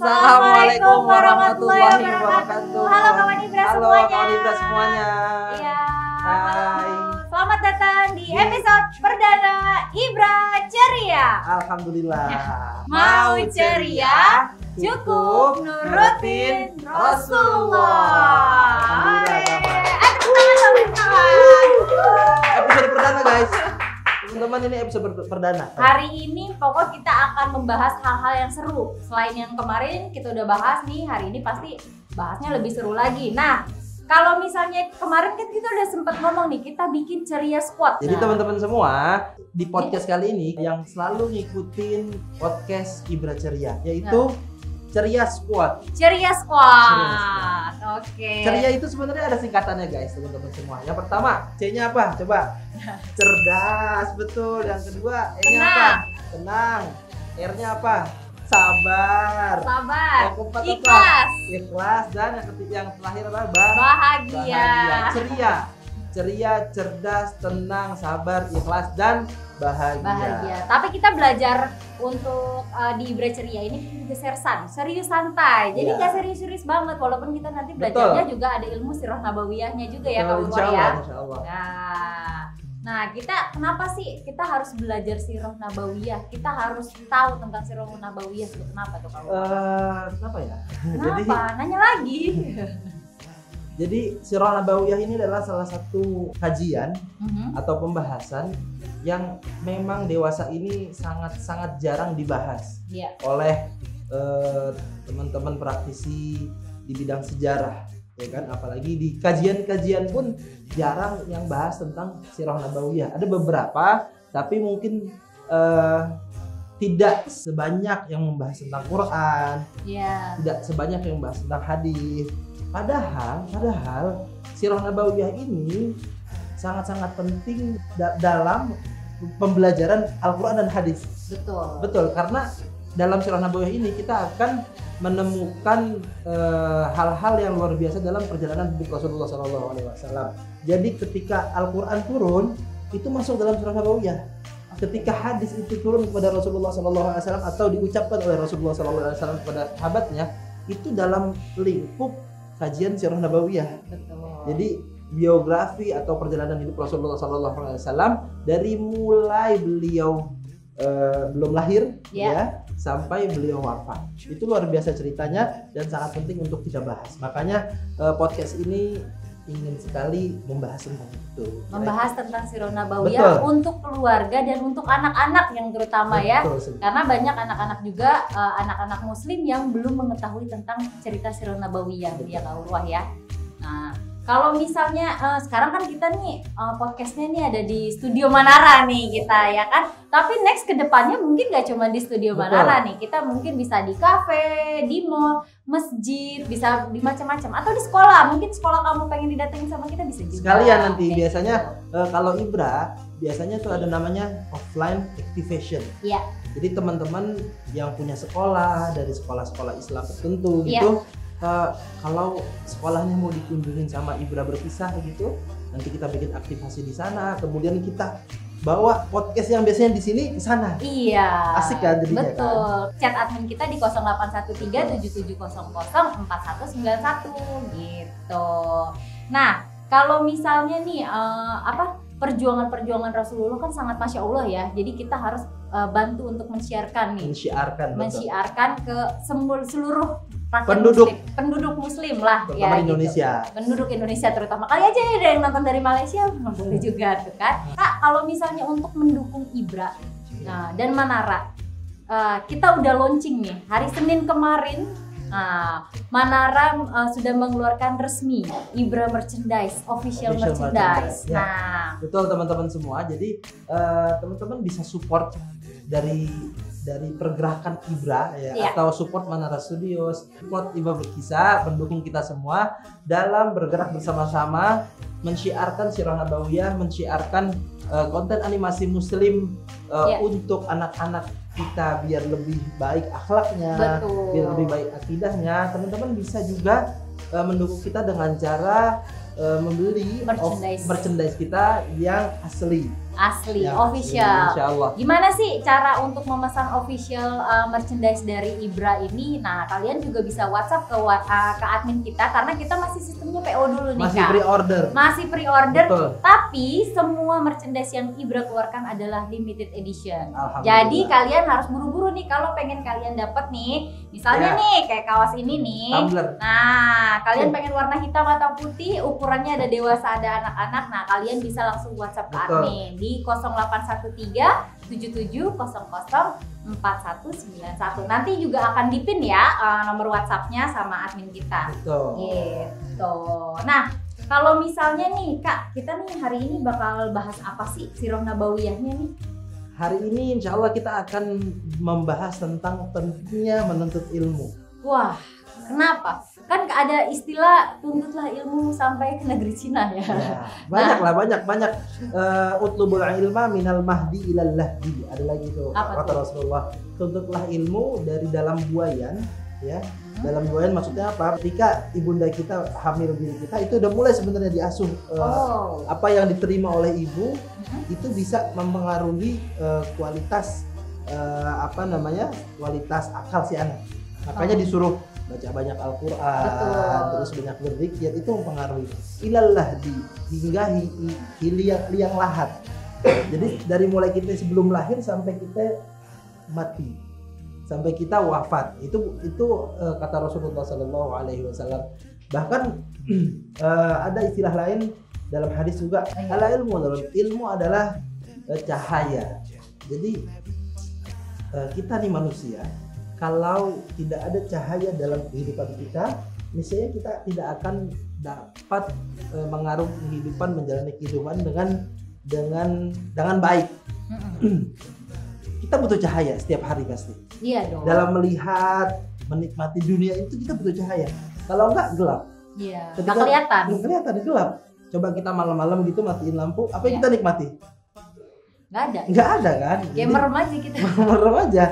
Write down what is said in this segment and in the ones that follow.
Assalamualaikum warahmatullahi wabarakatuh. Halo kawan Ibra Halo semuanya. kawan Ibra semuanya. Iya. Hai. Selamat datang di episode perdana Ibra Ceria. Alhamdulillah. Mau ceria, cukup nurutin Rasulullah. Episode perdana guys. Teman-teman, ini episode perdana. Hari ini pokok kita akan membahas hal-hal yang seru. Selain yang kemarin kita udah bahas nih, hari ini pasti bahasnya lebih seru lagi. Nah, kalau misalnya kemarin kan kita udah sempat ngomong nih, kita bikin ceria squad. Jadi teman-teman semua di podcast kali ini yang selalu ngikutin podcast Ibra Ceria, yaitu Ceria Squad. Ceria Squad. Oke. Ceria itu sebenarnya ada singkatannya guys, teman-teman semua. Yang pertama, C-nya apa? Coba. Cerdas, betul. Yang kedua, E-nya apa? Tenang. R-nya apa? Sabar. Sabar. Yang keempat apa? Ikhlas. Ikhlas. Dan yang ketiga, yang terakhir apa? Bahagia. Ceria. Ceria, cerdas, tenang, sabar, ikhlas, dan bahagia. Tapi kita belajar untuk di Ibra Ceria ini gesersan, serius santai. Jadi nggak serius-serius banget, walaupun kita nanti belajarnya juga ada ilmu sirah nabawiyahnya juga ya Kak Umar ya. Insya Allah. Nah, kita kenapa sih kita harus belajar sirah nabawiyah? Kita harus tahu tentang sirah nabawiyah itu kenapa tuh Kak Umar? Kenapa ya? Kenapa? Nanya lagi. Jadi sirah nabawiyah ini adalah salah satu kajian atau pembahasan yang memang dewasa ini sangat jarang dibahas oleh teman-teman praktisi di bidang sejarah, ya kan? Apalagi di kajian-kajian pun jarang yang bahas tentang sirah nabawiyah. Ada beberapa, tapi mungkin tidak sebanyak yang membahas tentang Quran, tidak sebanyak yang membahas tentang hadis. Padahal sirah nabawiyah ini sangat-sangat penting dalam pembelajaran Al-Quran dan hadis. Betul, karena dalam sirah nabawiyah ini kita akan menemukan hal-hal yang luar biasa dalam perjalanan hidup Rasulullah SAW. Jadi ketika Al-Quran turun, itu masuk dalam sirah nabawiyah. Ketika hadis itu turun kepada Rasulullah SAW atau diucapkan oleh Rasulullah SAW kepada sahabatnya, itu dalam lingkup kajian sirah nabawiyah. Jadi biografi atau perjalanan hidup Rasulullah SAW dari mulai beliau belum lahir ya sampai beliau wafat. Itu luar biasa ceritanya dan sangat penting untuk kita bahas. Makanya podcast ini ingin sekali membahas tentang itu. Membahas tentang sirah nabawiyah untuk keluarga dan untuk anak-anak yang terutama ya. Karena banyak anak-anak juga anak-anak muslim yang belum mengetahui tentang cerita sirah nabawiyah ya Kak Urwah ya. Nah, kalau misalnya sekarang kan kita nih podcastnya nih ada di Studio Manara nih kita ya kan. Tapi next ke depannya mungkin gak cuma di Studio Manara nih. Kita mungkin bisa di kafe, di mall, masjid, bisa di macam-macam atau di sekolah. Mungkin sekolah kamu pengen didatengin sama kita bisa juga. Sekalian nanti biasanya kalau Ibra biasanya tuh ada namanya offline activation. Iya. Jadi teman-teman yang punya sekolah dari sekolah-sekolah Islam tertentu gitu. Kalau sekolahnya mau dikunjungin sama Ibra berpisah gitu, nanti kita bikin aktivasi di sana, kemudian kita bawa podcast yang biasanya di sini ke sana. Iya. Asik kan jadinya. Betul. Chat admin kita di 081377004191 gitu. Nah, kalau misalnya nih perjuangan Rasulullah kan sangat masya Allah ya. Jadi kita harus bantu untuk mensiarkan nih. Mensiarkan ke seluruh penduduk muslim lah terutama ya, Indonesia. Gitu. Penduduk Indonesia terutama. Kali aja ada yang nonton dari Malaysia, boleh juga tuh kan. Kak, kalau misalnya untuk mendukung Ibra dan Manara, kita udah launching nih hari Senin kemarin. Manara sudah mengeluarkan resmi Ibra merchandise, official merchandise. Ya. Betul teman-teman semua. Jadi teman-teman bisa support dari pergerakan Ibra atau support Manara Studios, support Ibra Berkisah, pendukung kita semua dalam bergerak bersama-sama mensyiarkan sirah nabawiyah, mensyiarkan konten animasi muslim untuk anak-anak kita biar lebih baik akhlaknya, biar lebih baik akidahnya. Teman-teman bisa juga mendukung kita dengan cara membeli merchandise kita yang asli. Asli, ya, official. Insyaallah. Gimana sih cara untuk memesan official merchandise dari Ibra ini? Nah, kalian juga bisa WhatsApp ke admin kita karena kita masih sistemnya PO dulu nih, masih Kak. Pre-order. Masih pre-order. Betul. Tapi semua merchandise yang Ibra keluarkan adalah limited edition. Jadi kalian harus buru-buru nih kalau pengen kalian dapat nih. Misalnya nih kayak kaos ini nih. Tumbler. Nah, kalian pengen warna hitam atau putih, ukurannya ada dewasa ada anak-anak. Nah, kalian bisa langsung WhatsApp ke admin di 0813 7700 4191. Nanti juga akan dipin ya nomor WhatsApp-nya sama admin kita. Betul. Gitu. Nah, kalau misalnya nih Kak, kita nih hari ini bakal bahas apa sih Sirah Nabawiyahnya nih? Hari ini insya Allah kita akan membahas tentang pentingnya menuntut ilmu. Wah, kenapa? Kan ada istilah tuntutlah ilmu sampai ke negeri Cina ya. Banyak. Utlubul ilma minal mahdi ilal lahdi. Ada lagi tuh kata Rasulullah. Tuntutlah ilmu dari dalam buayan, ya. Dalam buayan maksudnya apa? Ketika ibunda kita hamil diri kita itu udah mulai sebenarnya diasuh. Apa yang diterima oleh ibu itu bisa mempengaruhi kualitas kualitas akal si anak. Makanya disuruh baca banyak Al-Quran, terus banyak berzikir, itu mempengaruhi. Ilallah hingga liang lahat. Jadi dari mulai kita sebelum lahir sampai kita mati, sampai kita wafat, itu kata Rasulullah SAW. Bahkan ada istilah lain dalam hadis juga, ilmu adalah cahaya. Jadi kita nih manusia, kalau tidak ada cahaya dalam kehidupan kita, misalnya kita tidak akan dapat mengarungi kehidupan, menjalani kehidupan dengan baik. Kita butuh cahaya setiap hari pasti. Iya dong. Dalam melihat, menikmati dunia itu kita butuh cahaya. Kalau enggak gelap. Iya. Nggak kelihatan. Nggak kelihatan, gelap. Coba kita malam-malam gitu matiin lampu, apa yang kita nikmati? Nggak ada kan? Kayak merem aja kita. Merem aja.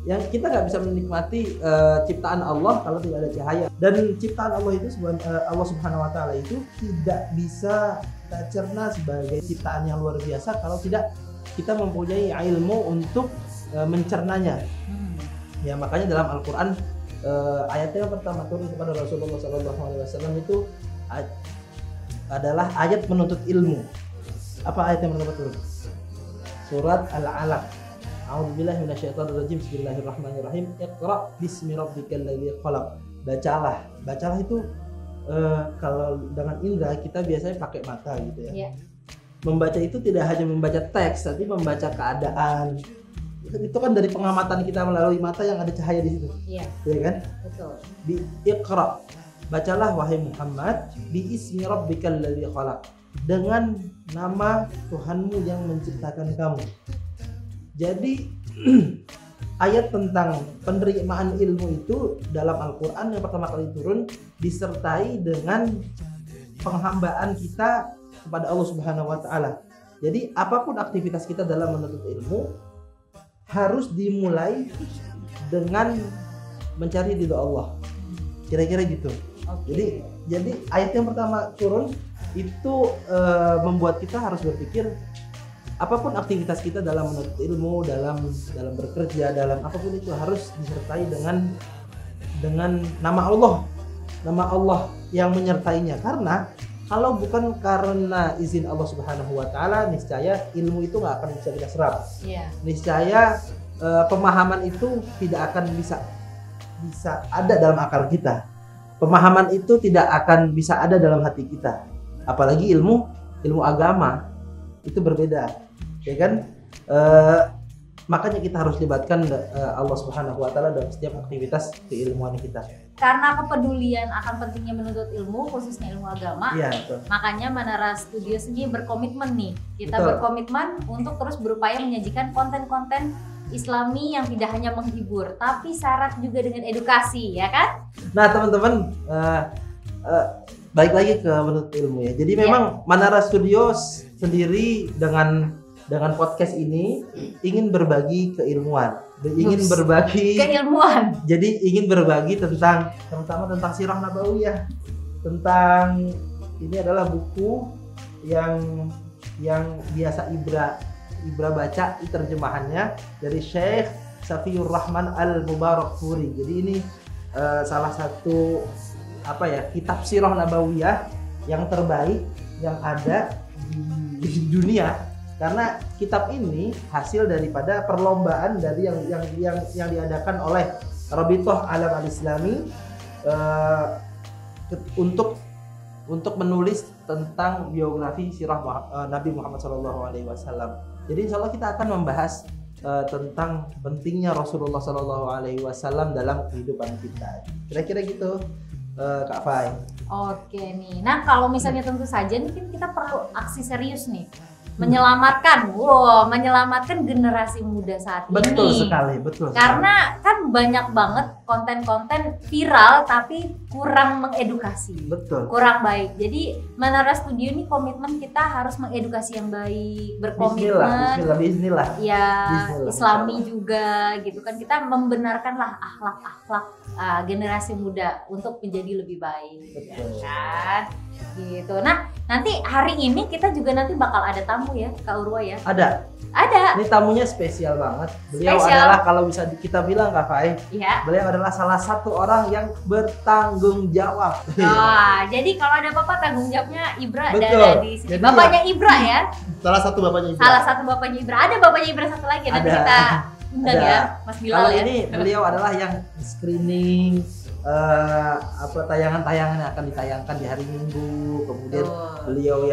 Yang kita nggak bisa menikmati ciptaan Allah kalau tidak ada cahaya. Dan ciptaan Allah itu Allah Subhanahu Wa Taala itu tidak bisa kita cerna sebagai ciptaan yang luar biasa kalau tidak kita mempunyai ilmu untuk mencernanya. Ya, makanya dalam Al-Quran ayatnya yang pertama turun kepada Rasulullah SAW itu adalah ayat menuntut ilmu. Apa ayat yang pertama turun? Surat Al-Alaq. A'udzubillahi minasyaitonirrajim. Bismillahirrahmanirrahim. Iqra bismi rabbikal ladzi khalaq. Bacalah itu kalau dengan indra kita biasanya pakai mata gitu ya. Membaca itu tidak hanya membaca teks, tapi membaca keadaan. Itu kan dari pengamatan kita melalui mata yang ada cahaya di situ. Iya kan? Betul. Di Iqra. Bacalah wahai Muhammad bi ismi rabbikal ladzi khalaq. Dengan nama Tuhanmu yang menciptakan kamu. Jadi ayat tentang penerimaan ilmu itu dalam Al-Quran yang pertama kali turun disertai dengan penghambaan kita kepada Allah Subhanahu Wa Taala. Jadi apapun aktivitas kita dalam menuntut ilmu harus dimulai dengan mencari ridho Allah. Kira-kira gitu. Jadi ayat yang pertama turun itu membuat kita harus berpikir apapun aktivitas kita dalam menuntut ilmu, dalam bekerja, dalam apapun itu harus disertai dengan nama Allah yang menyertainya. Karena kalau bukan karena izin Allah Subhanahu Wa Taala, niscaya ilmu itu nggak akan bisa kita serap. Niscaya pemahaman itu tidak akan bisa ada dalam akal kita. Pemahaman itu tidak akan bisa ada dalam hati kita. Apalagi ilmu agama itu berbeda. Ya kan, makanya kita harus libatkan Allah Subhanahu Wa Taala dalam setiap aktivitas keilmuan kita. Karena kepedulian akan pentingnya menuntut ilmu, khususnya ilmu agama, makanya Manara Studios ini berkomitmen nih. Kita berkomitmen untuk terus berupaya menyajikan konten-konten Islami yang tidak hanya menghibur, tapi syarat juga dengan edukasi, ya kan? Nah teman-teman, balik lagi ke menuntut ilmu ya. Jadi memang Manara Studios sendiri dengan podcast ini ingin berbagi keilmuan, keilmuan. Jadi ingin berbagi terutama tentang Sirah Nabawiyah, tentang ini adalah buku yang biasa Ibra Ibra baca terjemahannya dari Syekh Safiyur Rahman Al-Mubarakfuri. Jadi ini salah satu kitab sirah nabawiyah yang terbaik yang ada di dunia, karena kitab ini hasil daripada perlombaan dari yang diadakan oleh Rabithah Alam Al-Islami untuk menulis tentang biografi sirah Nabi Muhammad SAW. Jadi insya Allah kita akan membahas tentang pentingnya Rasulullah SAW dalam kehidupan kita. Kira-kira gitu, Kak Fai. Oke nih. Nah kalau misalnya tentu saja nih kita perlu aksi serius nih. Menyelamatkan generasi muda saat ini. Betul sekali. Karena kan banyak banget konten-konten viral tapi kurang mengedukasi. Betul. Kurang baik. Jadi Menara Studio ini komitmen kita harus mengedukasi yang baik, berkomitmen. Bismillah. Ya, Bismillah, Islami juga gitu kan. Kita membenarkanlah akhlak-akhlak generasi muda untuk menjadi lebih baik. Betul. Ya kan? Gitu. Nah, nanti hari ini kita juga nanti bakal ada tamu ya, Kak Urwa ya. Ada. Ini tamunya spesial banget. Beliau adalah, kalau bisa kita bilang Kak Fai, ya, beliau adalah salah satu orang yang bertanggung jawab. Jadi kalau ada Bapak tanggung jawabnya Ibra ada di sini. Jadi bapaknya Ibra ya. Salah satu bapaknya Ibra. Ada bapaknya Ibra satu lagi, nanti kita undang ya, Mas Bilal. Kalau ini beliau adalah yang screening tayangan-tayangan yang akan ditayangkan di hari Minggu, kemudian beliau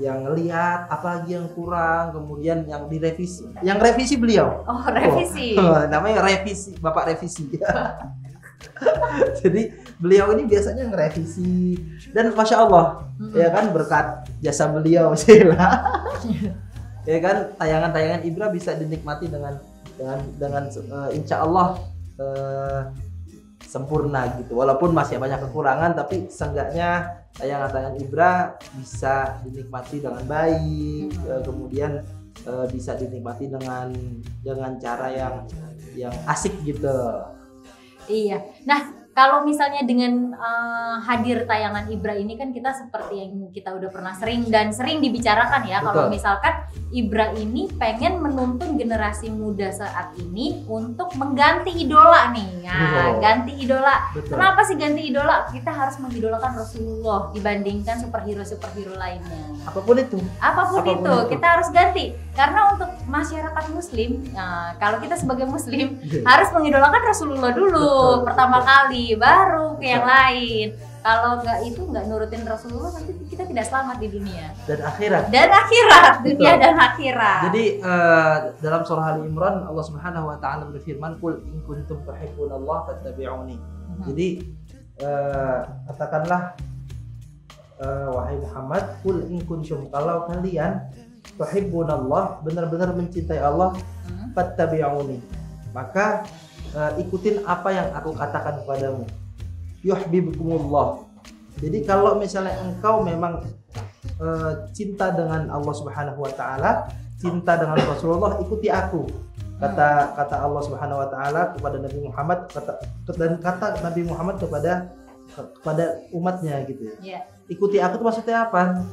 yang lihat apa lagi yang kurang, kemudian yang direvisi. Yang revisi beliau. Revisi. Namanya revisi, Bapak revisi. Jadi beliau ini biasanya ngerevisi dan Masya Allah, ya kan, berkat jasa beliau ya kan, tayangan-tayangan Ibra bisa dinikmati dengan insya Allah sempurna gitu, walaupun masih banyak kekurangan, tapi seenggaknya tayangan-tayangan Ibra bisa dinikmati dengan baik, kemudian bisa dinikmati dengan cara yang asik gitu. Iya. Nah, kalau misalnya dengan hadir tayangan Ibra ini kan kita seperti yang kita udah pernah sering dibicarakan ya. Kalau misalkan Ibra ini pengen menuntun generasi muda saat ini untuk mengganti idola nih. Nah, ganti idola. Betul. Kenapa sih ganti idola? Kita harus mengidolakan Rasulullah dibandingkan superhero lainnya. Apapun itu, kita harus ganti. Karena untuk masyarakat Muslim, kalau kita sebagai Muslim harus mengidolakan Rasulullah dulu pertama kali, baru ke yang lain. Kalau nggak nurutin Rasulullah, nanti kita tidak selamat di dunia dan akhirat. Dunia dan akhirat. Jadi dalam surah Ali Imran Allah Subhanahu wa taala berfirman, "Qul in kuntum tuhibbunallaha fattabi'uni." Jadi katakanlah wahai Muhammad, qul in kuntum, kalau kalian tuhibbunallah, benar-benar mencintai Allah, fattabi'uni, maka ikutin apa yang aku katakan kepadamu. Yuhibbukumullah. Jadi kalau misalnya engkau memang cinta dengan Allah Subhanahu wa taala, cinta dengan Rasulullah, ikuti aku. Kata Allah Subhanahu wa taala kepada Nabi Muhammad, kata Nabi Muhammad kepada umatnya gitu. Yeah. Ikuti aku itu maksudnya apa?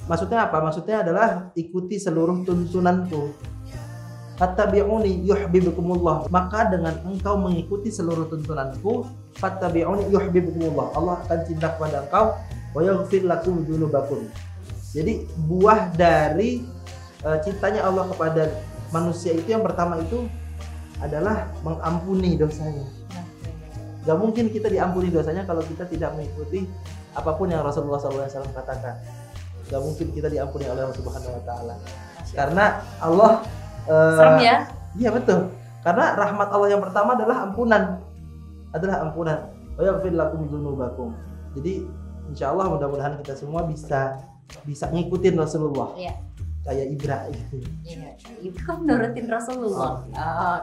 Maksudnya adalah ikuti seluruh tuntunanku. Fattabi'uni yuhibbukumullah, maka dengan engkau mengikuti seluruh tuntunanku, fattabi'uni yuhibbukumullah, Allah akan cinta kepada engkau, wa yaghfir lakum dzunubakum. Jadi buah dari cintanya Allah kepada manusia itu yang pertama itu adalah mengampuni dosanya. Gak mungkin kita diampuni dosanya kalau kita tidak mengikuti apapun yang Rasulullah SAW katakan. Gak mungkin kita diampuni oleh Allah Subhanahu wa taala. Karena Allah serem ya? Iya betul. Karena rahmat Allah yang pertama adalah ampunan. Wa yaghfir lakum dzunubakum. Jadi insyaallah mudah-mudahan kita semua bisa ngikutin Rasulullah. Iya. Kayak Ibra gitu. Iya, itu kan nurutin Rasulullah.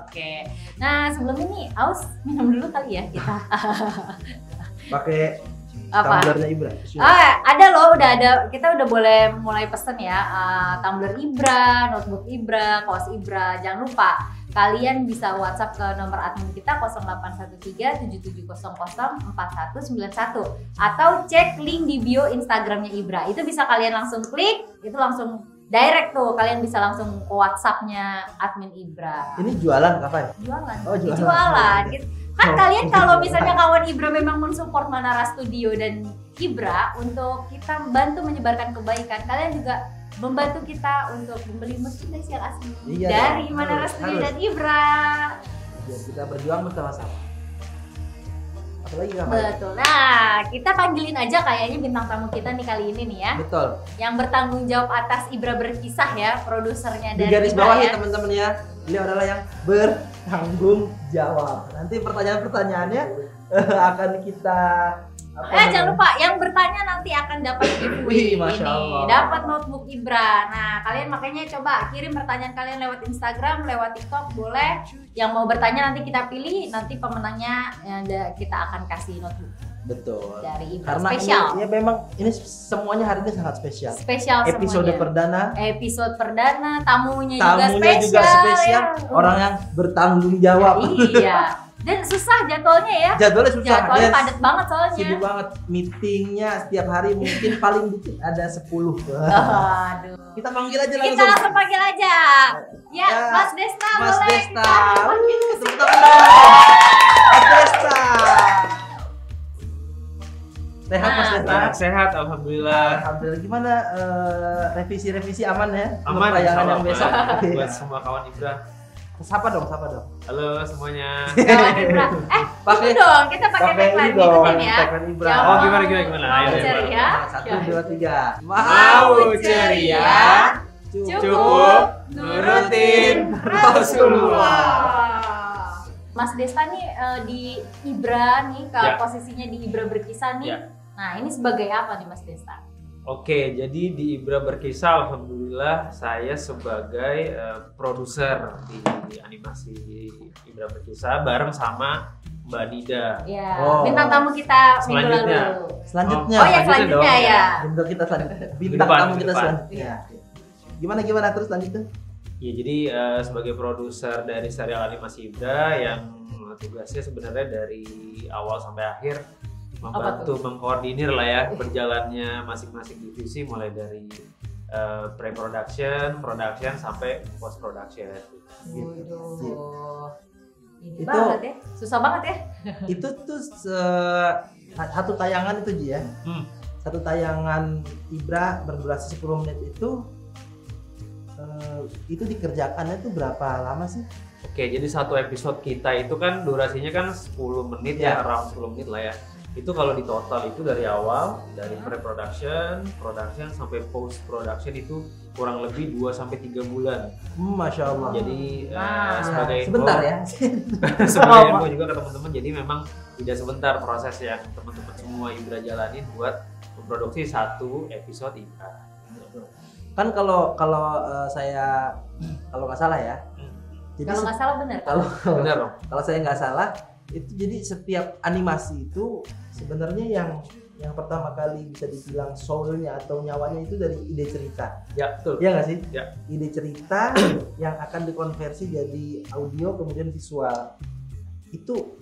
Oke. Nah, sebelum ini Aus minum dulu kali ya kita. Pakai tumblernya Ibra. Ada loh, udah ada. Kita udah boleh mulai pesen ya. Tumbler Ibra, notebook Ibra, kaos Ibra. Jangan lupa kalian bisa WhatsApp ke nomor admin kita 0813-7700-4191 atau cek link di bio Instagramnya Ibra. Itu bisa kalian langsung klik, itu langsung direct tuh, kalian bisa langsung ke WhatsApp-nya admin Ibra. Ini jualan kapan? Jualan. Oh, jualan. Kan kalian kalau misalnya kawan Ibra memang mensupport Manara Studio dan Ibra untuk kita bantu menyebarkan kebaikan, kalian juga membantu kita untuk membeli merchandise yang asli dari Manara Studio dan Ibra. Biar kita berjuang bersama-sama. Lagi betul. Nah, kita panggilin aja kayaknya bintang tamu kita nih kali ini nih ya. Betul. Yang bertanggung jawab atas Ibra Berkisah ya, produsernya dari di garis Ibra bawah ya teman-teman ya. Beliau adalah yang bertanggung jawab. Nanti pertanyaan-pertanyaannya akan kita jangan lupa yang bertanya nanti akan dapat giveaway ini, dapat notebook Ibra. Nah, kalian makanya coba kirim pertanyaan kalian lewat Instagram, lewat TikTok boleh. Yang mau bertanya nanti kita pilih, nanti pemenangnya kita akan kasih notebook. Betul. Dari Ibra. Karena spesial. Ini, ya memang ini semuanya hari ini sangat spesial. Spesial episode semuanya. perdana. Episode perdana, tamunya juga spesial. Ya. Orang yang bertanggung jawab. Iya. Dan susah jadwalnya ya. Jadwalnya susah. Jadwalnya padat banget soalnya. Sibuk banget. Meetingnya setiap hari mungkin paling dikit ada 10. Aduh. Kita panggil aja langsung. Kita langsung panggil aja. Ya, Mas Desta Mas boleh. Desta. Mas Desta. Sehat Mas Desta? Sehat, alhamdulillah. Alhamdulillah. Gimana revisi aman ya? Aman. Tayangan yang besok. Buat semua kawan Ibra. Sapa dong. Halo semuanya. Pakai dong, kita pakai tagline dong, ya. Tagline Ibra. Oh, gimana? Mau ceria. 1, 2, 3. Mau ceria, cukup nurutin Rasulullah. Mas Desta nih di Ibra nih, posisinya di Ibra Berkisah nih. Ya. Nah, ini sebagai apa nih Mas Desta? Oke, jadi di Ibra Berkisah alhamdulillah saya sebagai produser di animasi Ibra Berkisah bareng sama Mbak Nida. Ya, bintang tamu kita minggu lalu. Selanjutnya. Oh ya, selanjutnya ya. Bintang tamu kita selanjutnya. Gimana terus lanjutnya? Ya, jadi sebagai produser dari serial animasi Ibra yang tugasnya sebenarnya dari awal sampai akhir membantu mengkoordinir lah ya berjalannya masing-masing divisi mulai dari pre-production, production sampai post-production. Ini banget ya, susah banget ya. Itu tuh satu tayangan itu Ji ya. Satu tayangan Ibra berdurasi 10 menit itu dikerjakannya tuh berapa lama sih? Oke, jadi satu episode kita itu kan durasinya kan 10 menit ya, around 10 menit lah ya. Itu kalau di total itu dari awal, dari pre-production, production sampai post-production itu kurang lebih 2-3 bulan. Masya Allah. Jadi sebagai info, sebentar ya. sebagai info juga ke teman-teman, jadi memang tidak sebentar proses yang teman-teman semua Ibra jalanin buat memproduksi satu episode Ibra. Kan kalau saya kalau nggak salah ya. Jadi kalau nggak salah benar. Benar dong. Kalau saya nggak salah itu jadi setiap animasi itu sebenarnya yang pertama kali bisa dibilang soulnya atau nyawanya itu dari ide cerita. Ya betul. Iya nggak sih? Ya. Ide cerita yang akan dikonversi jadi audio kemudian visual. Itu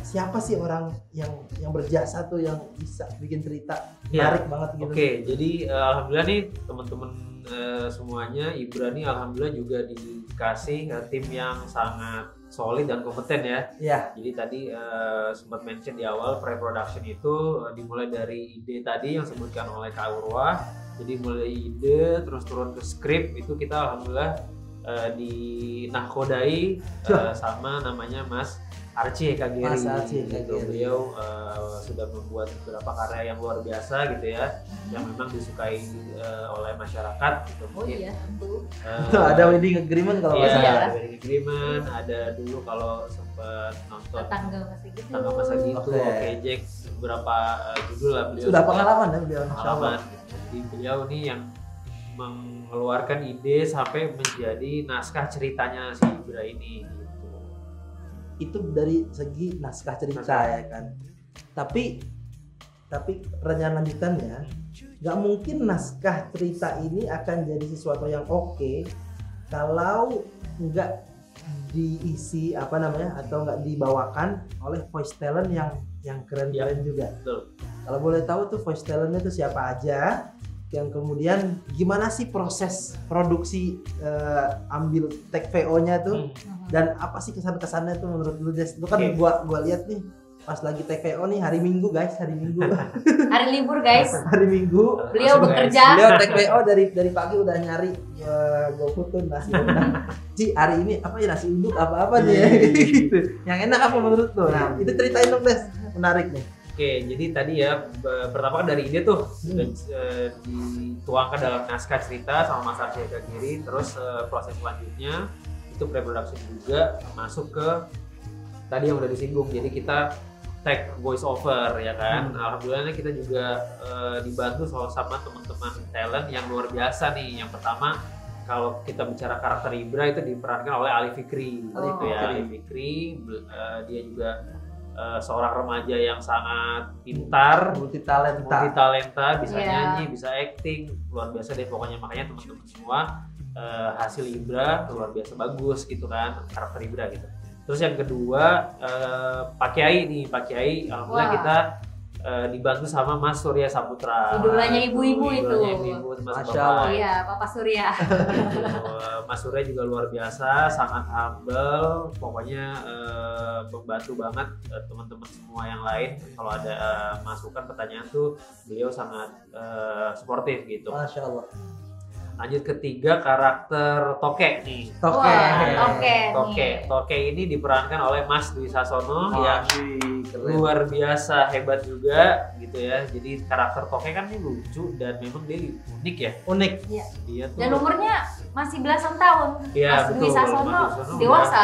siapa sih orang yang berjasa tuh yang bisa bikin cerita menarik banget gitu? Oke, jadi alhamdulillah nih teman-teman semuanya Ibra nih alhamdulillah juga dikasih tim yang sangat solid dan kompeten ya. Iya. Jadi tadi sempat mention di awal pre-production itu dimulai dari ide tadi yang disebutkan oleh Kak Urwa. Jadi mulai ide terus turun ke skrip itu kita alhamdulillah dinahkodai sama namanya Mas Archie Kageri. Mas Archie gitu. Beliau sudah membuat beberapa karya yang luar biasa gitu ya, yang memang disukai oleh masyarakat gitu. Oh iya, tentu. Ada wedding agreement kalau nggak salah. Ada wedding agreement, ada dulu kalau sempat nonton Tanggal Masa Gitu. Tanggal Masa Gitu, Oke Jack, beberapa judul lah beliau. Sudah pengalaman ya beliau. Pengalaman. Jadi beliau nih yang mengeluarkan ide sampai menjadi naskah ceritanya si Ibra ini. Itu dari segi naskah cerita ya kan. Tapi pertanyaan lanjutannya, nggak mungkin naskah cerita ini akan jadi sesuatu yang oke kalau nggak diisi atau nggak dibawakan oleh voice talent yang keren-keren juga. Betul. Kalau boleh tahu tuh voice talentnya tuh siapa aja yang kemudian gimana sih proses produksi ambil tag VO-nya tuh dan apa sih kesan-kesannya tuh menurut lu Des? Lu kan gua lihat nih pas lagi tag VO nih hari Minggu guys, hari Minggu. Hari libur guys. Hari Minggu. Beliau bekerja. Beliau tag VO dari pagi udah nyari GoFood tuh nasi uduk. Ci hari ini apa ya nasi uduk apa nih ya gitu. Yang enak apa menurut lu? Nah, itu ceritain dong Des. Menarik nih. Oke, jadi tadi ya pertama kan dari ide tuh dituangkan dalam naskah cerita sama Mas Arsya Kiri, terus proses selanjutnya itu pre-production juga masuk ke tadi yang udah disinggung. Jadi kita tag voice over ya kan. Alhamdulillah kita juga dibantu sama teman-teman talent yang luar biasa nih. Yang pertama kalau kita bicara karakter Ibra itu diperankan oleh Ali Fikri. Ali Fikri dia juga seorang remaja yang sangat pintar, multi talenta, bisa nyanyi, bisa acting, luar biasa deh pokoknya. Makanya teman-teman semua hasil Ibra luar biasa bagus gitu kan, karakter Ibra gitu. Terus yang kedua Pak Kiai alhamdulillah kita dibantu sama Mas Surya Saputra. Idolanya ibu-ibu itu. Masya Allah. Iya, Papa Surya. Mas Surya juga luar biasa, sangat humble. Pokoknya membantu banget teman-teman semua yang lain. Kalau ada masukan pertanyaan tuh beliau sangat sportif gitu. Masya Allah. Lanjut ketiga karakter Toke nih. Toke ini diperankan oleh Mas Dwi Sasono yang luar biasa hebat juga gitu ya. Jadi karakter Toke kan ini lucu dan memang dia unik ya. Iya. Dia tuh dan umurnya masih belasan tahun. Iya, Mas Dwi Sasono dewasa.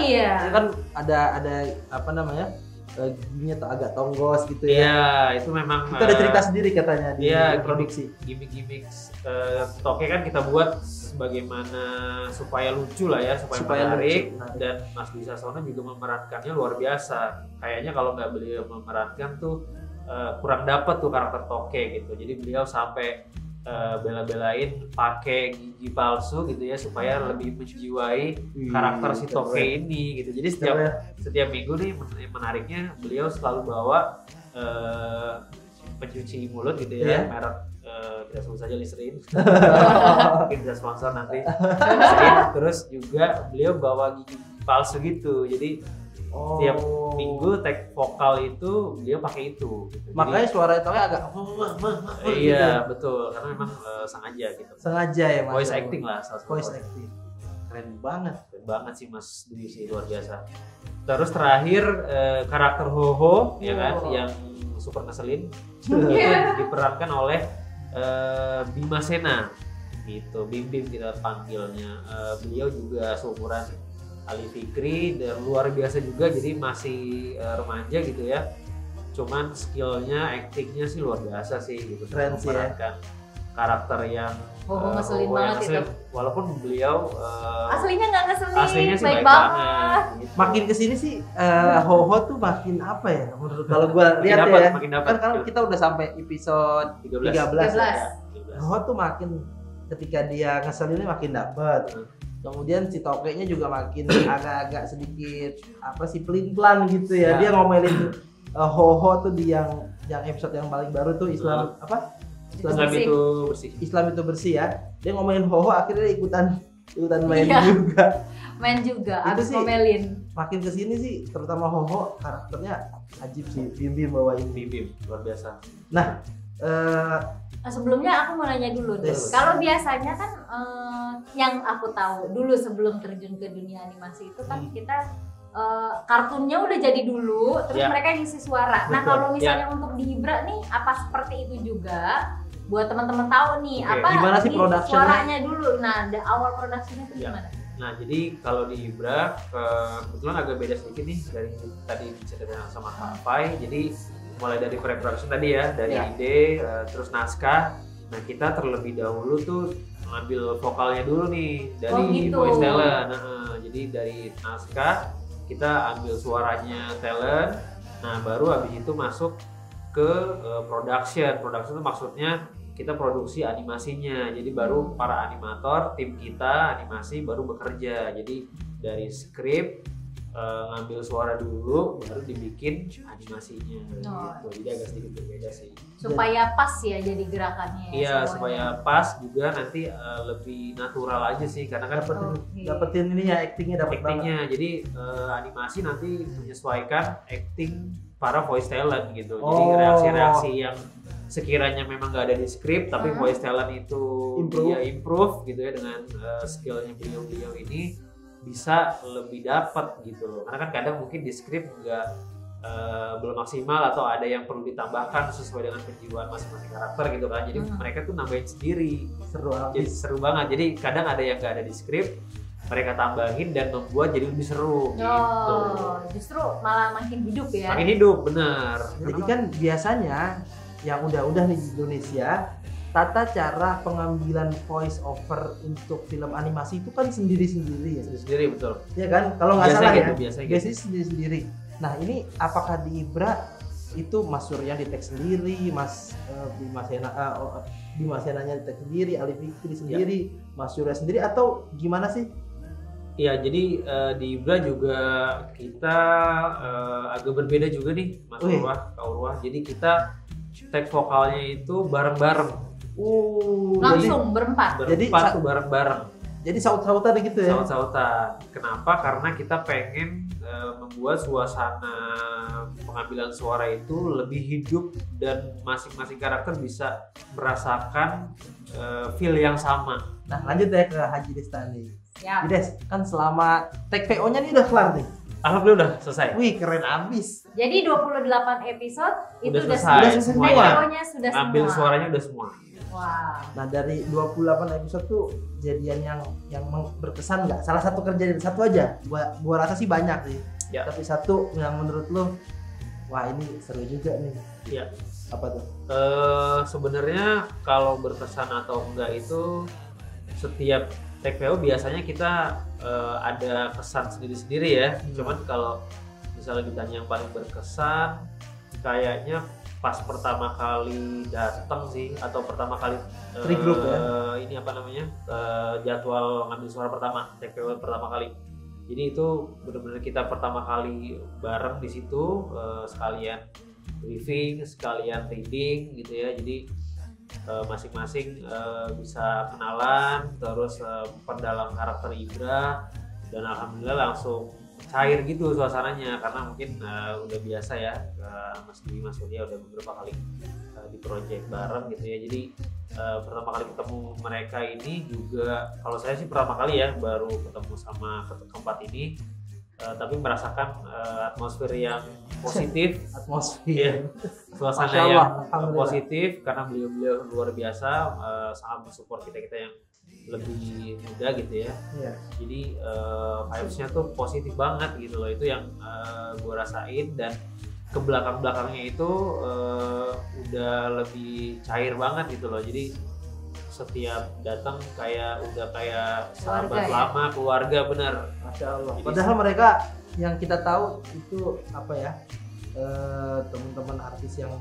Dia kan ada apa namanya? Giginya agak tonggos gitu ya. Iya, itu memang itu ada cerita sendiri katanya di produksi. Gimmick Toke kan kita buat bagaimana supaya lucu lah ya, supaya menarik. Dan Mas Dwi Sasono juga memerankannya luar biasa. Kayaknya kalau nggak beliau memerankan tuh kurang dapat tuh karakter Toke gitu. Jadi beliau sampai bela-belain pakai gigi palsu gitu ya supaya lebih menjiwai karakter si Toke ini gitu. Jadi setiap minggu nih menariknya beliau selalu bawa pencuci mulut gitu ya, merek kita sebut saja Listerine. Mungkin bisa sponsor nanti. Terus juga beliau bawa gigi palsu gitu. Jadi tiap minggu tag vokal itu beliau pakai itu gitu. Makanya suara itu agak iya gitu. Betul, karena memang sengaja gitu. Sengaja ya Mas. Voice acting lah, voice acting. Keren banget sih Mas Dwi sih, luar biasa. Terus terakhir karakter Hoho ya kan yang super ngeselin diperankan oleh Bima Sena gitu. Bim kita panggilnya. Beliau juga seumuran Ali Fikri dan luar biasa juga, jadi masih remaja gitu ya. Cuman skillnya, actingnya sih luar biasa sih gitu. Keren sih ya. Karakter yang ngeselin banget itu. Walaupun beliau aslinya nggak ngeselin, aslinya sih baik banget. Gitu. Makin kesini sih Hoho tuh makin apa ya? Menurut kalau gua lihat ya, kan kalau kita udah sampai episode 13. Ya. Hoho tuh makin ketika dia ngeselinnya makin dapet. Kemudian si Toke-nya juga makin agak-agak sedikit apa sih pelin-pelan gitu ya. Dia ngomelin Hoho tuh di yang episode yang paling baru tuh Islam apa? Islam itu bersih ya. Dia ngomelin Hoho akhirnya ikutan main juga. Main juga, abis ngomelin. Makin kesini sih terutama Hoho karakternya ajib sih. Bim bawain Bim luar biasa. Nah, sebelumnya aku mau nanya dulu nih. Kalau biasanya kan yang aku tahu dulu sebelum terjun ke dunia animasi itu kan kita kartunnya udah jadi dulu, terus mereka ngisi suara. Nah kalau misalnya untuk di Ibra nih, apa seperti itu juga? Buat teman-teman tahu nih, apa gimana sih suaranya dulu? Nah, awal produksinya itu gimana? Nah jadi kalau di Ibra kebetulan agak beda sedikit nih dari tadi cerita sama Kak Fai. Jadi mulai dari pre-production tadi ya, dari ide, terus naskah. Nah kita terlebih dahulu tuh ngambil vokalnya dulu nih dari voice talent. Jadi dari naskah kita ambil suaranya talent. Nah baru habis itu masuk ke production. Production itu maksudnya kita produksi animasinya. Jadi baru para animator, tim kita animasi baru bekerja. Jadi dari skrip, ngambil suara dulu baru dibikin animasinya gitu. Jadi agak sedikit berbeda sih. Supaya pas ya jadi gerakannya. Iya, supaya pas juga nanti lebih natural aja sih karena kan dapetin ini ya actingnya dapat banget. Jadi animasi nanti menyesuaikan acting para voice talent gitu. Jadi reaksi-reaksi yang sekiranya memang nggak ada di skrip tapi voice talent itu improve gitu ya dengan skillnya beliau ini bisa lebih dapat gitu loh. Karena kan kadang mungkin di skrip nggak belum maksimal atau ada yang perlu ditambahkan sesuai dengan penjiwaan masing-masing karakter gitu kan. Jadi mereka tuh nambahin sendiri. Seru banget. Jadi kadang ada yang nggak ada di skrip, mereka tambahin dan membuat jadi lebih seru gitu. Justru malah makin hidup ya. Makin hidup, bener. Jadi kan biasanya yang udah di Indonesia tata cara pengambilan voice over untuk film animasi itu kan sendiri-sendiri ya. Sendiri betul. Ya kan, kalau nggak salah gitu, ya. Biasanya sendiri-sendiri. Nah ini apakah di Ibra itu Mas Surya di tag sendiri, Mas Bima Senanya di tag sendiri, Ali Fikri sendiri, Mas Surya sendiri atau gimana sih? Iya, jadi di Ibra juga kita agak berbeda juga nih, Mas Urwah, Kak Urwah. Jadi kita tag vokalnya itu bareng-bareng. Langsung berempat. Jadi tuh bareng-bareng. Jadi saut-sautan gitu ya? Saut-sautan. Kenapa? Karena kita pengen membuat suasana pengambilan suara itu lebih hidup dan masing-masing karakter bisa merasakan feel yang sama. Nah lanjut ya ke Haji Desta nih. Ya. Des, kan selama tag VO-nya nih udah kelar nih. Alhamdulillah udah selesai. Wih keren abis. Jadi 28 episode itu udah selesai semua. VO-nya sudah semua. Ambil suaranya udah semua. Wow. Nah dari 28 episode tuh kejadian yang berkesan nggak? Salah satu kejadian satu aja. Gua rasa sih banyak sih. Ya. Tapi satu yang menurut lo, wah ini seru juga nih. Iya. Apa tuh? Sebenarnya kalau berkesan atau enggak itu setiap tag VO biasanya kita ada kesan sendiri-sendiri ya. Cuman kalau misalnya ditanya yang paling berkesan, kayaknya pas pertama kali datang sih atau pertama kali Trigroup ya? Ini apa namanya jadwal ngambil suara pertama tag VO pertama kali. Jadi itu benar-benar kita pertama kali bareng di situ sekalian briefing, sekalian reading gitu ya. Jadi masing-masing bisa kenalan terus perdalam karakter Ibra dan alhamdulillah langsung cair gitu suasananya karena mungkin udah biasa ya Mas Dwi, Mas Surya udah beberapa kali di project bareng gitu ya. Jadi pertama kali ketemu mereka ini juga kalau saya sih pertama kali ya baru ketemu sama keempat ini tapi merasakan atmosfer yang positif, ya, suasana yang positif karena beliau luar biasa sangat mensupport kita yang lebih muda gitu ya. Yeah. Jadi vibes-nya tuh positif banget gitu loh, itu yang gue rasain dan ke belakang-belakangnya itu udah lebih cair banget gitu loh. Jadi setiap datang udah kayak sahabat lama, keluarga bener. Masya Allah. Jadi, padahal mereka yang kita tahu itu apa ya teman-teman artis yang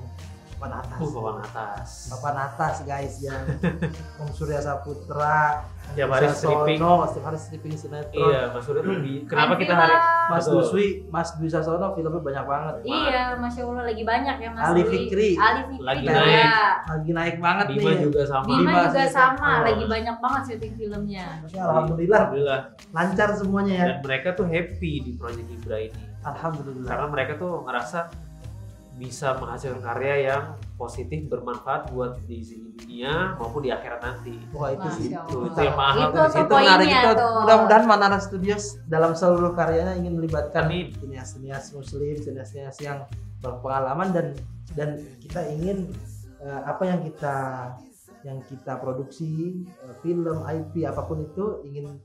papan atas guys yang Om Surya Saputra, tiap hari stripping sinetron. Iya, Mas Surya tuh kenapa kita hari Mas Dwi Sasono filmnya banyak banget. Iya, Masya Allah lagi banyak ya Mas Ali Fikri lagi naik banget Bima nih. Juga sama. Bima juga sama, lagi banyak banget syuting filmnya. Alhamdulillah lancar semuanya ya. Dan mereka tuh happy di Project Ibra ini. Alhamdulillah. Karena mereka tuh ngerasa bisa menghasilkan karya yang positif bermanfaat buat di dunia maupun di akhirat nanti. Wah itu sih itu yang mahal tuh di situ. Menarik itu. Mudah-mudahan Manara Studios dalam seluruh karyanya ingin melibatkan sinias muslim, sinias yang berpengalaman dan kita ingin apa yang kita produksi film IP apapun itu ingin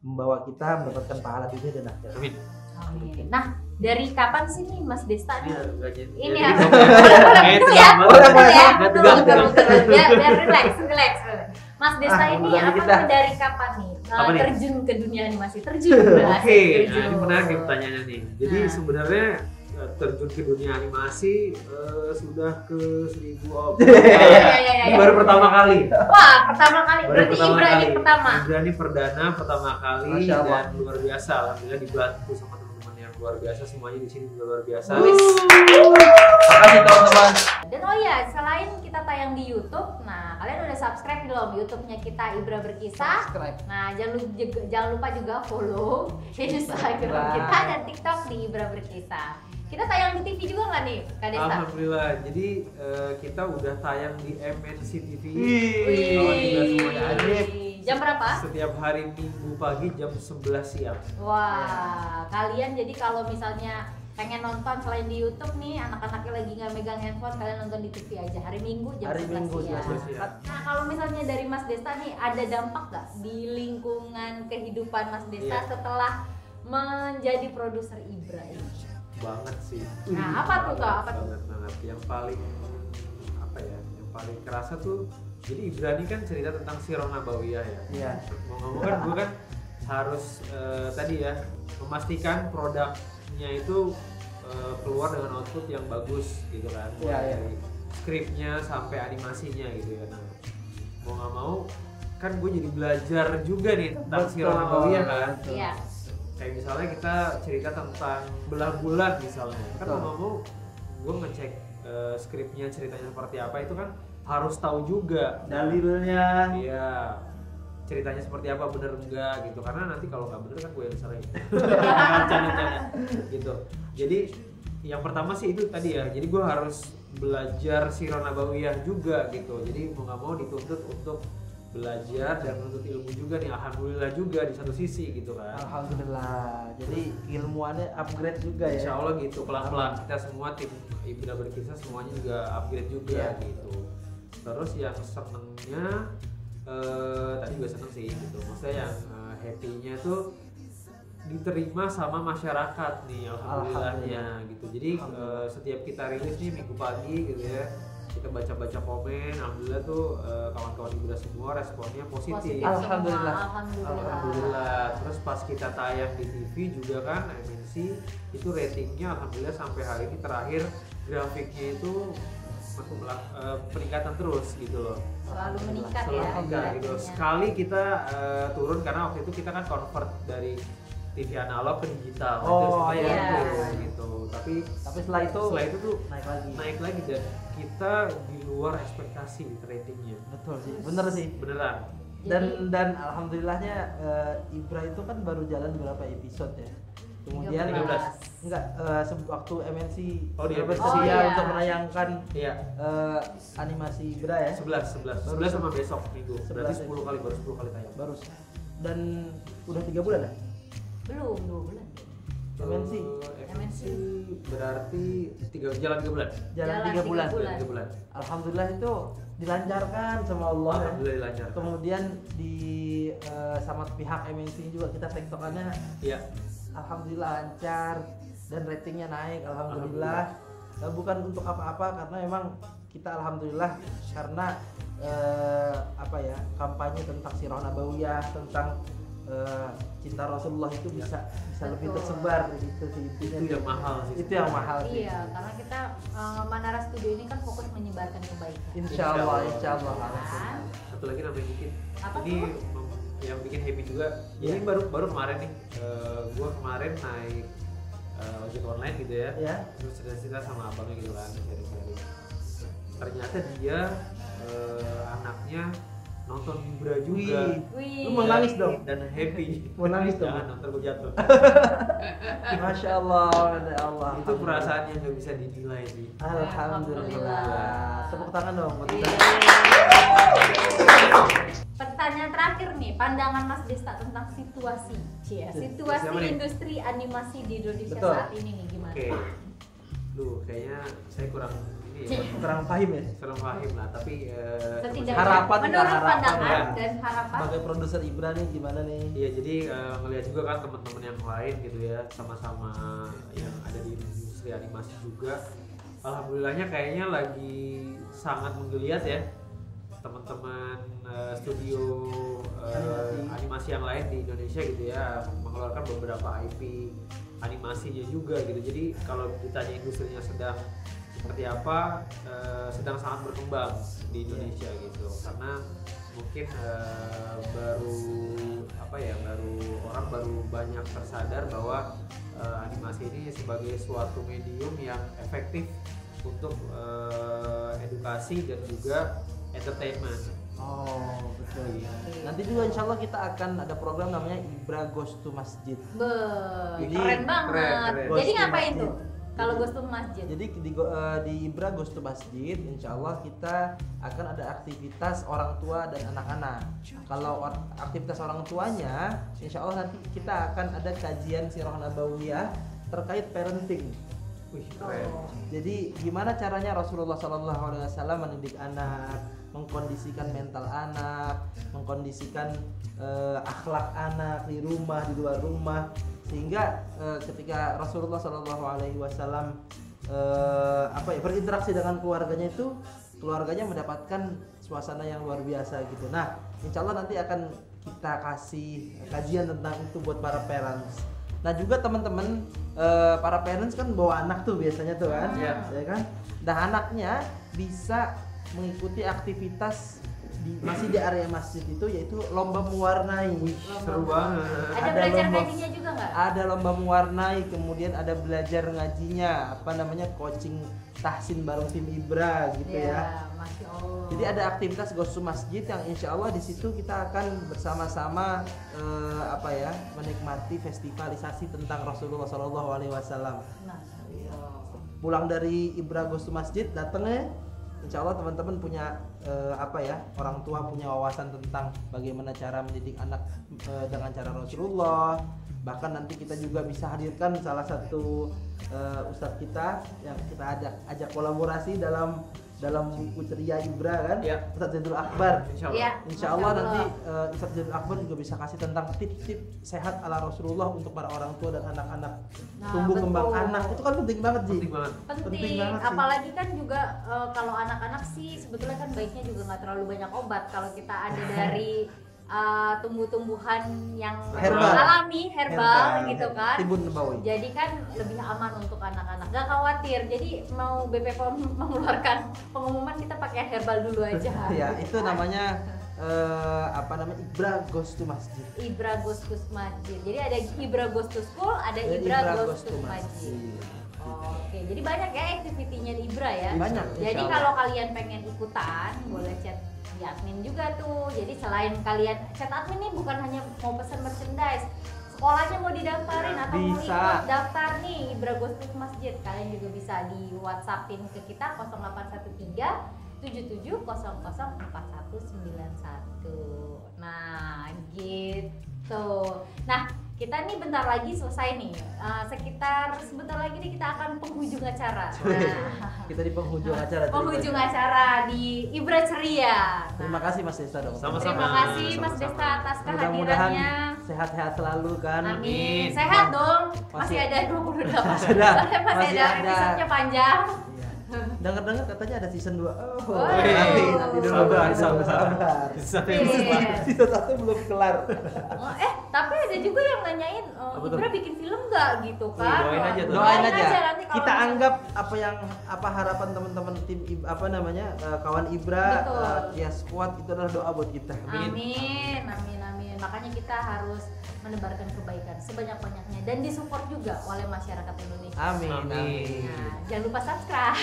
membawa kita mendapatkan pahala dunia dan akhirat. Amin. Amin. Nah, dari kapan sih nih Mas Desta nih? Ini ya. Biar relax. Mas Desta ini dari kapan nih terjun ke dunia animasi? Oke, ini menarik pertanyaannya nih. Jadi sebenarnya terjun ke dunia animasi sudah ke 1000 Ini baru pertama kali. Wah, pertama kali. Berarti Ibra ini pertama. Ibra ini perdana pertama kali dan luar biasa. Alhamdulillah dibantu sama teman-teman yang luar biasa, semuanya di sini juga luar biasa. Makasih teman-teman. Dan oh ya, selain kita tayang di YouTube, nah kalian udah subscribe belum YouTube-nya kita Ibra Berkisah? Subscribe. Nah jangan lupa juga follow Instagram kita dan TikTok di Ibra Berkisah. Kita tayang di TV juga nggak nih, Kak Desta? Alhamdulillah, jadi kita udah tayang di MNC TV. Jam berapa? Setiap hari Minggu pagi jam 11 siang. Wah, kalian jadi kalau misalnya pengen nonton selain di YouTube nih, anak-anaknya lagi nggak megang handphone, kalian nonton di TV aja hari Minggu jam 11 siang. Nah kalau misalnya dari Mas Desta nih, ada dampak nggak di lingkungan kehidupan Mas Desta setelah menjadi produser Ibra ini? Banget sih. Nah apa tuh Kak? Banget. Yang paling apa ya? Yang paling kerasa tuh, jadi Ibra ini kan cerita tentang Sirah Nabawiyah ya. Iya. Mau ngomong kan gue kan harus tadi ya memastikan produknya itu keluar dengan output yang bagus gitu kan. Dari skripnya sampai animasinya gitu ya. Nah, mau nggak mau kan gue jadi belajar juga nih tentang Sirah Nabawiyah kan. Iya. Kayak misalnya kita cerita tentang belah bulan misalnya, kan mau gue ngecek skripnya ceritanya seperti apa itu kan harus tahu juga dalilnya. Iya, ceritanya seperti apa, bener enggak gitu, karena nanti kalau nggak bener kan gue yang sering canda-canda gitu. Jadi yang pertama sih itu tadi ya, jadi gue harus belajar Sirah Nabawiyah juga gitu, jadi mau nggak mau dituntut untuk belajar dan menuntut ilmu juga nih. Alhamdulillah juga di satu sisi gitu kan. Alhamdulillah, jadi ilmuannya upgrade juga ya. Insya Allah gitu, pelan-pelan kita semua tim Ibra Berkisah semuanya juga upgrade juga gitu. Terus yang senengnya tadi juga seneng sih gitu, maksudnya yang happy-nya tuh diterima sama masyarakat nih, alhamdulillahnya gitu. Jadi setiap kita rilis nih Minggu pagi gitu ya, kita baca-baca komen, alhamdulillah tuh kawan-kawan Ibra semua responnya positif. Alhamdulillah. Terus pas kita tayang di TV juga kan MNC itu ratingnya alhamdulillah sampai hari ini terakhir grafiknya itu peningkatan terus gitu loh. Selalu meningkat gitu. Sekali kita turun karena waktu itu kita kan convert dari TV analog ke digital. Gitu. Tapi setelah itu tuh naik lagi dan kita di luar ekspektasi ratingnya. Betul sih, bener sih, beneran. Dan alhamdulillahnya Ibra itu kan baru jalan berapa episode ya. Kemudian 13. Waktu MNC bersedia untuk menayangkan animasi Ibra ya. 11 sama besok minggu. Berarti 10 kali tayang. Baru. Dan udah 3 bulan ya? Belum 2 bulan. MNC berarti jalan 3 bulan. Jalan 3 bulan. Alhamdulillah itu dilancarkan sama Allah. Alhamdulillah dilancarkan. Kemudian sama pihak MNC juga kita tektokannya. Iya. Alhamdulillah lancar dan ratingnya naik. Alhamdulillah. Bukan untuk apa-apa karena memang kita alhamdulillah karena kampanye tentang Sirah Nabawiyah, tentang cinta Rasulullah itu bisa lebih tersebar gitu sih. Itu yang mahal sih. Itu yang mahal sih. Iya, karena kita Manara Studio ini kan fokus menyebarkan kebaikan. Insyaallah. Satu lagi namanya bikin. Apa ini tuh? Yang bikin happy juga. Jadi baru kemarin nih, gua kemarin naik ojek online gitu ya. Terus cerita sama abangnya gitu kan, sharing. Ternyata dia anaknya nonton Ibra juga. Lu mau nangis dong dan happy. Mau nangis dong. Jangan nonton gue jatuh. Masya Allah. Itu perasaan yang nggak bisa dinilai sih. Alhamdulillah. Tepuk tangan dong buat kita. Pertanyaan terakhir nih, pandangan Mas Desta tentang situasi industri animasi di Indonesia saat ini nih gimana? Kayaknya saya kurang paham ya? Kurang paham lah, tapi harapan menurut pandangan dan harapan sebagai produser Ibra nih gimana nih? Iya, jadi ngelihat juga kan teman-teman yang lain gitu ya, sama-sama yang ada di industri animasi juga. Alhamdulillahnya kayaknya lagi sangat menggeliat ya teman-teman studio animasi yang lain di Indonesia gitu ya, mengeluarkan beberapa IP animasinya juga gitu. Jadi kalau ditanya industrinya sedang seperti apa, sedang sangat berkembang di Indonesia gitu, karena mungkin baru orang baru banyak tersadar bahwa animasi ini sebagai suatu medium yang efektif untuk edukasi dan juga entertainment. Oh betul ya. Nanti juga insya Allah kita akan ada program namanya Ibra Goes to Masjid. Keren banget. Jadi ngapain tuh? Kalau Goes to Masjid? Jadi di Ibra Goes to Masjid, insya Allah kita akan ada aktivitas orang tua dan anak-anak. Kalau aktivitas orang tuanya, insya Allah nanti kita akan ada kajian Sirah Nabawiyah terkait parenting. Wih, keren. Jadi gimana caranya Rasulullah SAW mendidik anak, mengkondisikan mental anak, mengkondisikan akhlak anak di rumah, di luar rumah, sehingga ketika Rasulullah SAW berinteraksi dengan keluarganya itu, keluarganya mendapatkan suasana yang luar biasa gitu. Nah, insya Allah nanti akan kita kasih kajian tentang itu buat para parents. Nah juga teman-teman para parents kan bawa anak tuh biasanya tuh kan, ya kan. Nah anaknya bisa mengikuti aktivitas masih di area masjid itu, yaitu lomba mewarnai. Seru banget. Ada belajar ngajinya juga nggak? Ada lomba mewarnai, kemudian ada belajar ngajinya, coaching tahsin bareng tim Ibra gitu ya. Masya Allah. Jadi ada aktivitas Goes to Masjid yang insya Allah di situ kita akan bersama-sama menikmati festivalisasi tentang Rasulullah SAW. Pulang dari Ibra Goes to Masjid datangnya, insya Allah teman-teman punya orang tua punya wawasan tentang bagaimana cara mendidik anak dengan cara Rasulullah. Bahkan nanti kita juga bisa hadirkan salah satu ustadz kita yang kita ajak kolaborasi dalam buku ceria Ibra kan, Ustadz Zaidul Akbar. Insya Allah nanti Ustadz Zaidul Akbar juga bisa kasih tentang tips-tips sehat ala Rasulullah untuk para orang tua dan anak-anak. Tumbuh kembang anak itu kan penting banget sih. Penting banget sih. Apalagi kan juga kalau anak-anak sih sebetulnya kan baiknya juga nggak terlalu banyak obat. Kalau kita ada dari tumbuh-tumbuhan yang alami, herbal gitu kan. Jadi kan lebih aman untuk anak-anak. Gak khawatir. Jadi mau BPOM mengeluarkan pengumuman kita pakai herbal dulu aja. Ya, itu namanya Ibra Goes to Masjid. Ibra Goes to Masjid. Jadi ada Ibra Goes to School, ada Ibra Goes to Masjid. Oke, jadi banyak ya aktivitinya di Ibra ya. Banyak. Jadi kalau kalian pengen ikutan, boleh chat di admin juga tuh. Jadi selain kalian chat admin nih bukan hanya mau pesan merchandise, sekolahnya mau didaftarin atau mau ikut daftar nih Ibra Goes to Masjid, kalian juga bisa di WhatsAppin ke kita 0813 77004191. Nah gitu. Nah kita nih bentar lagi selesai nih, sebentar lagi nih kita akan penghujung acara. Kita di penghujung acara. Penghujung acara di Ibra Ceria. Terima kasih Mas Desta dong. Sama-sama. Terima kasih Mas Desta atas kehadirannya. Sehat-sehat selalu kan. Amin. Sehat dong. Masih ada 28. Masih ada episode-nya panjang. Dengar-dengar katanya ada season 2. Nanti dulu sabar. Season 1 belum kelar. Tapi ada juga yang nanyain Ibra bikin film nggak gitu kan? Doain aja. Kita anggap apa harapan teman-teman tim kawan Ibra, Kia Squad itu adalah doa buat kita. Amin. Makanya kita harus menebarkan kebaikan sebanyak-banyaknya dan disupport juga oleh masyarakat Indonesia. Amin. Nah, jangan lupa subscribe.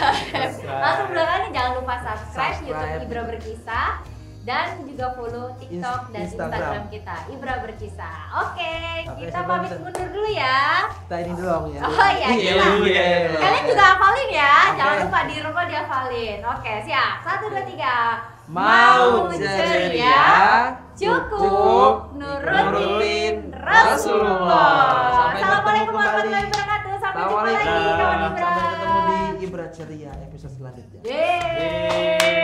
Langsung belakangnya jangan lupa subscribe YouTube Ibra Berkisah dan juga follow TikTok dan Instagram kita Ibra Berkisah. Oke, kita pamit mundur dulu ya. Kita ini dulu ya. Oh iya. Kalian juga hafalin ya. Jangan lupa di rumah dihafalin. Oke, siap. 1 2 3. Mau ceria, cukup nurutin Rasulullah. Assalamualaikum warahmatullahi wabarakatuh. Sampai jumpa lagi kawan Ibra. Sampai ketemu di Ibra Ceria episode selanjutnya. Yeay.